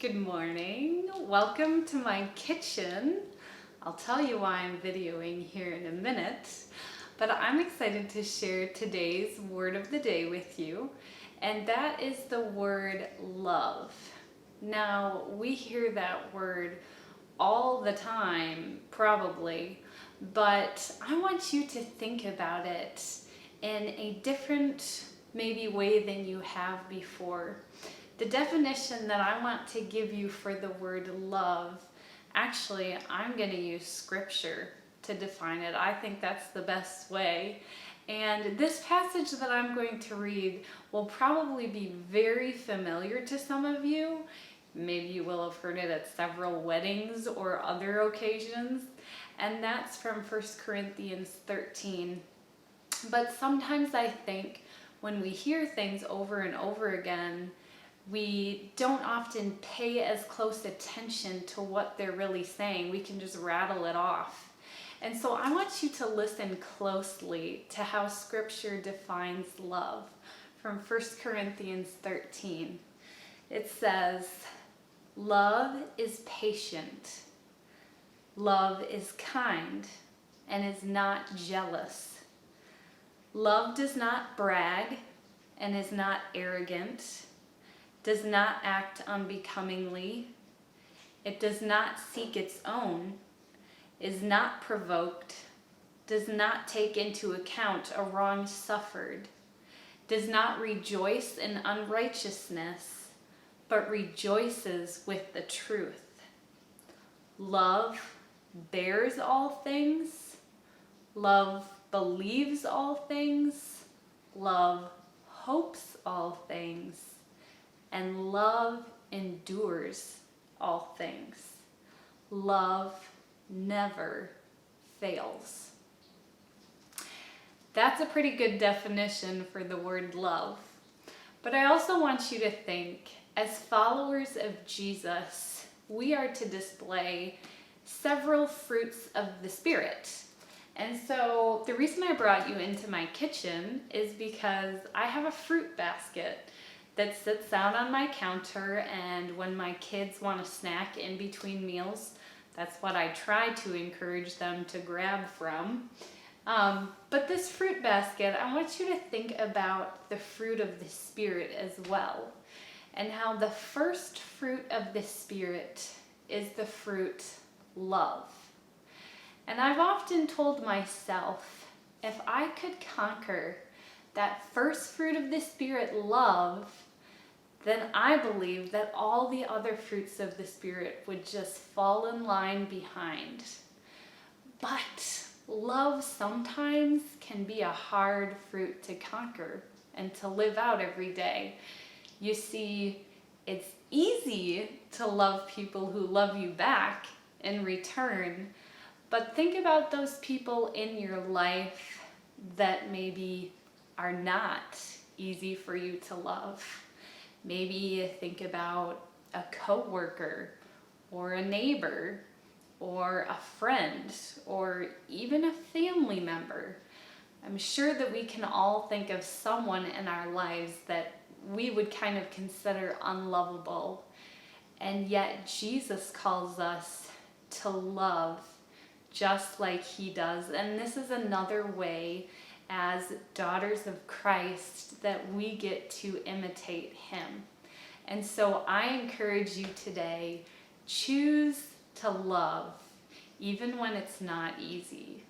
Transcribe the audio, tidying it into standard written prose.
Good morning. Welcome to my kitchen. I'll tell you why I'm videoing here in a minute, but I'm excited to share today's word of the day with you, and that is the word love. Now, we hear that word all the time, probably, but I want you to think about it in a different maybe way than you have before. The definition that I want to give you for the word love, actually, I'm going to use scripture to define it. I think that's the best way. And this passage that I'm going to read will probably be very familiar to some of you. Maybe you will have heard it at several weddings or other occasions. And that's from 1 Corinthians 13. But sometimes I think when we hear things over and over again, we don't often pay as close attention to what they're really saying. We can just rattle it off. And so I want you to listen closely to how Scripture defines love from 1 Corinthians 13. It says, "Love is patient. Love is kind and is not jealous. Love does not brag and is not arrogant, does not act unbecomingly. It does not seek its own, is not provoked, does not take into account a wrong suffered, does not rejoice in unrighteousness, but rejoices with the truth. Love bears all things. Love believes all things. Love hopes all things. And love endures all things. Love never fails." That's a pretty good definition for the word love. But I also want you to think, as followers of Jesus, we are to display several fruits of the Spirit. And so the reason I brought you into my kitchen is because I have a fruit basket that sits out on my counter, and when my kids want a snack in between meals, that's what I try to encourage them to grab from. But this fruit basket, I want you to think about the fruit of the Spirit as well, and how the first fruit of the Spirit is the fruit love. And I've often told myself, if I could conquer that first fruit of the Spirit, love, then I believe that all the other fruits of the Spirit would just fall in line behind. But love sometimes can be a hard fruit to conquer and to live out every day. You see, it's easy to love people who love you back in return, but think about those people in your life that maybe are not easy for you to love. Maybe think about a coworker or a neighbor or a friend or even a family member. I'm sure that we can all think of someone in our lives that we would kind of consider unlovable. And yet Jesus calls us to love just like he does. And this is another way as daughters of Christ that we get to imitate him. And so I encourage you today, choose to love even when it's not easy.